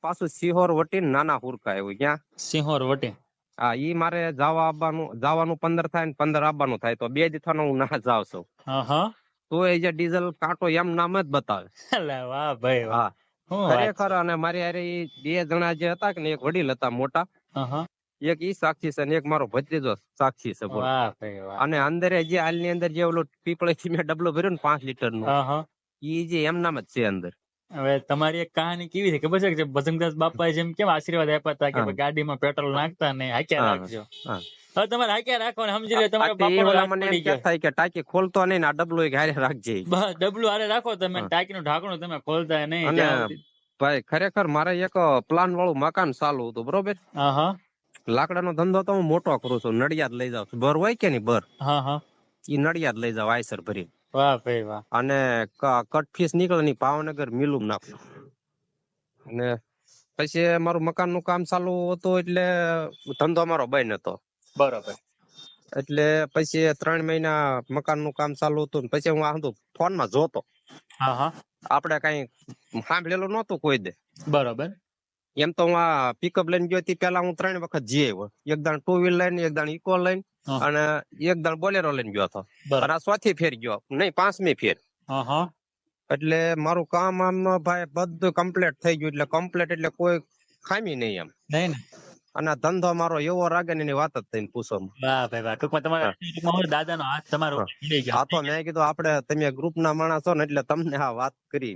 પાછું સિહોર વટી નાના હુરકા એવું ક્યાં સિંહોર વટી. હા ઈ મારે જવાનું 15 થાય ને 15 આવવાનું થાય તો 2 દિવસનો હું ના જાવ છું. હા. તો એ જે ડીઝલ કાંટો એમ નામ જ બતાવે. એટલે વાહ ભાઈ વાહ. હા શું વાત ખરેખર. અને મારી હારે ઈ 2 જણા જે હતા કે ને, એક વડીલ હતા મોટા, હા. એક ઈ સાક્ષી છે ને એક મારો ભત્રીજો સાક્ષી છે બોલો. વાહ ભાઈ વાહ. અને અંદર જે હાલની અંદર જે ઓલો પીપળેથી મેં ડબલો ભર્યો ને 5 લીટરનું, હા. ઈ જે એમ નામ જ છે અંદર. હવે તમારી એક કહાની કેવી છે ખબર છે કે ભજનદાસ બાપાએ જેમ કેમ આશીર્વાદ આપ્યા હતા કે હા ભાઈ ગાડીમાં પેટ્રોલ નાખતા નહીં, હાક્યા હા રાખજો. હા. હવે તમારે હાક્યા રાખવાનું સમજી લે, તમારા તે બાપાનો ઓલા લાજ મને એમ પડી ગયો. કહેતા કે ટાંકી ખોલતો નહીં ને આ ડબલો એક હારે રાખજે. બસ ડબલું હારે રાખો તમે, હા. ટાંકીનું ઢાંકણું તમે ખોલતા નહીં અને જ્યાં સુધી. ભાઈ ખરેખર મારે એક પ્લાન વાળું મકાન ચાલુ હતું બરોબર. હા. લાકડાનો ધંધો તો હું મોટો કરું છું, નડિયાદ લઈ જાઉં છું. બર હોય કે નહીં બર, હા. ઈ નડિયાદ લઈ જાવ આયસર ભરી. વાહ ભાઈ વાહ. અને કટફીસ નીકળે ની ભાવનગર મિલુમ નાખું. અને પછી મારું મકાન નું કામ ચાલુ હતું એટલે ધંધો મારો બંધ હતો. બરોબર. એટલે પછી 3 મહિના મકાન નું કામ ચાલુ હતું ને પછી હું આ ફોન માં જોતો. હા. આપડે કઈ સાંભળેલું નતું કોઈ દે. બરોબર. એમ તો હું આ પિકઅપ લઈને ગયો હતી પેલા હું 3 વખત જઈ આવ્યો. એક દાણ 2 વ્હીલ લઈને, એક દાણ ઇકો લઈને અને એક દાણ બોલેરો લઈને ગયો હતો. અને આ 4થી ફેર ગયો નહીં, 5મી ફેર. હા. એટલે મારું કામ આમ ભાઈ બધું કમ્પ્લીટ થઈ ગયું. એટલે કમ્પ્લીટ એટલે કોઈ ખામી નહીં એમ. નહીં ને. અને આ ધંધો મારો એવો રાગે ને એની વાત જ થઈને પૂછો. વાહ ભાઈ વાહ. ટૂંકમાં તમારા દાદાનો હાથ તમારો મળી ગયો. આ તો મેં કીધું આપણે તમે ગ્રુપ ના માણસ છો ને એટલે તમને આ વાત કરી.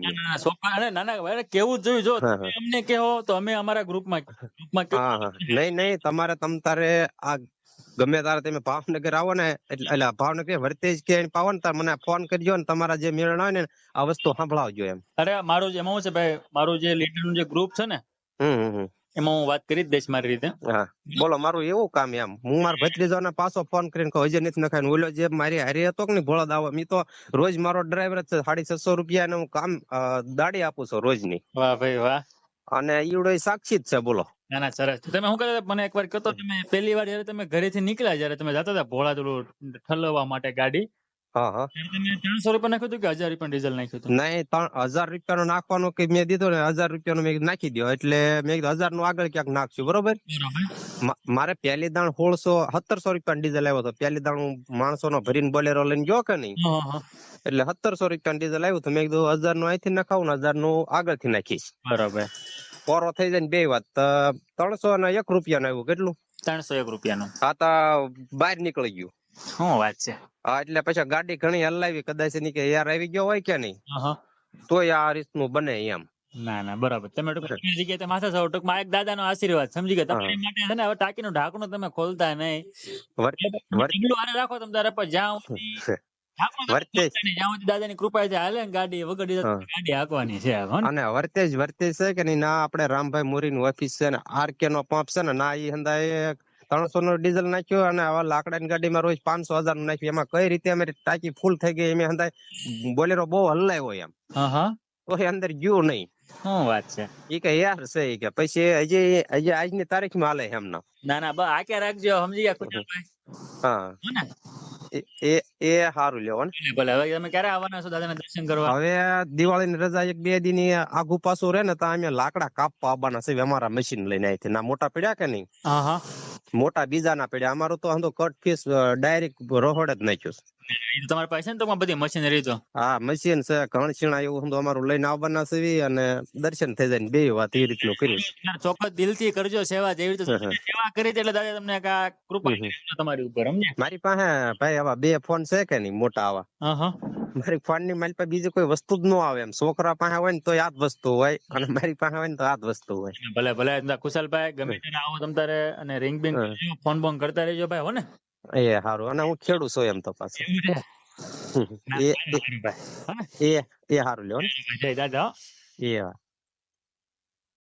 નાના કેવું જોયું, જો તમે અમને કહો તો અમે અમારા ગ્રુપમાં હા નહીં તમારે તારે આ ગમે તારે તમે ભાવનગર આવો ને એટલે ભાવનગર વર્તેજ કે પાવો ને તાર મને ફોન કરજો ને તમારા જે મેળણ હોય ને આ વસ્તુ સંભળાવજો એમ. અરે મારું જે એમાં છે ભાઈ, મારું જે લીડરનું જે ગ્રુપ છે ને એમાં હું વાત કરી જ દઈશ મારી રીતે. હા બોલો. મારું એવું કામ એમ, હું મારા ભત્રીજાને પાછો ફોન કરીને કહું હજી નથી નખાય. ઓલો જે મારી હારી હતો કે ને ભોળા દાવો, મી તો રોજ મારો ડ્રાઈવર જ છે. 650 રૂપિયા હું કામ દાડી આપું છું રોજની. વાહ ભાઈ વાહ. અને ઈવડો સાક્ષી જ છે બોલો. ના ના સરસ. તમે શું કરતા મને એકવાર કહો, તમે પહેલી વાર જયારે તમે ઘરેથી નીકળ્યા, જયારે તમે જતા હતા ભોળા ઠલવવા માટે ગાડી, હા તમે 300 રૂપિયા નાખ્યું હતું કે 1000 રૂપિયા ડીઝલ નાખ્યું હતું? નહીં, 1000 રૂપિયાનું નાખવાનું કે મેં દીધો ને 1000 રૂપિયાનું મેં નાખી દો. એટલે મેં કીધું 1000 નું આગળ ક્યાંક નાખશું બરોબર. મારે પહેલી દાણ 1700 રૂપિયા ડીઝલ આવ્યો હતો. પહેલી દાણ હું માણસો નો ભરીને બોલેરો લઈને ગયો કે નહીં, એટલે 1700 રૂપિયા ડીઝલ આવ્યું તો મેં કીધું 1000 નું અહીંથી નખાવું ને 1000 નું આગળ થી નાખીશ. બરોબર. પોરો થઈ જાય ને 2 વાત 301 રૂપિયા આવ્યું. કેટલું? 301 રૂપિયાનું. હા તો બહાર નીકળી ગયું. શું વાત છે. હા એટલે પછી ગાડી ઘણી હલાવી, કદાચ એની કે યાર આવી ગયો હોય કે નહીં, તોય આ રીતનું બને એમ. ના ના બરાબર. તમે જગ્યાએ માથા છો. ટૂંકમાં એક દાદાનો આશીર્વાદ સમજી ગયા. તમારી માટે છે ને હવે ટાંકીનું ઢાંકણું તમે ખોલતા નહીં, રાખો તમે તારે પર જ્યાં દાદાની કૃપા હાલે ને ગાડી વગર ગાડી હાંકવાની છે. અને વર્તેજ છે કે નહીં, ના આપણે રામભાઈ મોરી ની ઓફિસ છે ને, RK નો પંપ છે ને, ના ઈ હંદા 300 નું ડીઝલ નાખ્યો અને આવા લાકડાની ગાડીમાં રોજ 500-1000 નું નાખ્યું. એમાં કઈ રીતે અમારી ટાંકી ફૂલ થઈ ગઈ. એમ હંદા બોલેરો બહુ હલાવ્યો એમ, તો અંદર ગયું નહીં. શું વાત છે. ઈ કે યાર છે કે પછી હજી આજની તારીખમાં હાલે એમ ના. ના ના બસ આકે રાખજો, સમજી ગયા કુશલભાઈ. હા એ સારું લેવો ને. ભલે. હવે તમે ક્યારે આવવાના છો દાદાના દર્શન કરવા? હવે દિવાળીની રજા 1-2 દી ની આગુ પાછું રહે ને તો અમે લાકડા કાપવા આવવાના છે. અમારા મશીન લઈને અહીંથી. ના મોટા પડ્યા કે નહીં, મોટા બીજા ના પડ્યા. અમારું તો કટ ફીસ ડાયરેક્ટ રોહડ જ નાખ્યું. તમારી પાસે ને તો બધી મશીનરી તો? હા મશીન છે, ઘણસીણા એવું અમારું લઈને આવવાના છે અને દર્શન થઈ જાય ને 2 વાત એ રીતનું કર્યું. ચોક્કસ દિલથી કરજો સેવા, જેવી રીતે સેવા કરી એટલે દાદા તમને કૃપા તમારી ઉપર. મારી પાસે ભાઈ આવા 2 ફોન છે કે નહીં મોટા આવા. મારી ફોન ની મારી પાસે બીજી કોઈ વસ્તુ જ ન આવે એમ. છોકરા પાસે હોય ને તો આ જ વસ્તુ હોય અને મારી પાસે હોય ને તો આ જ વસ્તુ હોય. ભલે ભલે કુશલભાઈ, ગમે ત્યારે આવો તમ તારે અને રિંગ બિંગ ફોન બોન કરતા રહેજો ભાઈ, હો ને. એ સારું. અને હું ખેડું છું એમ તો પાછું. એ સારું લ્યો. જય દાદા. એ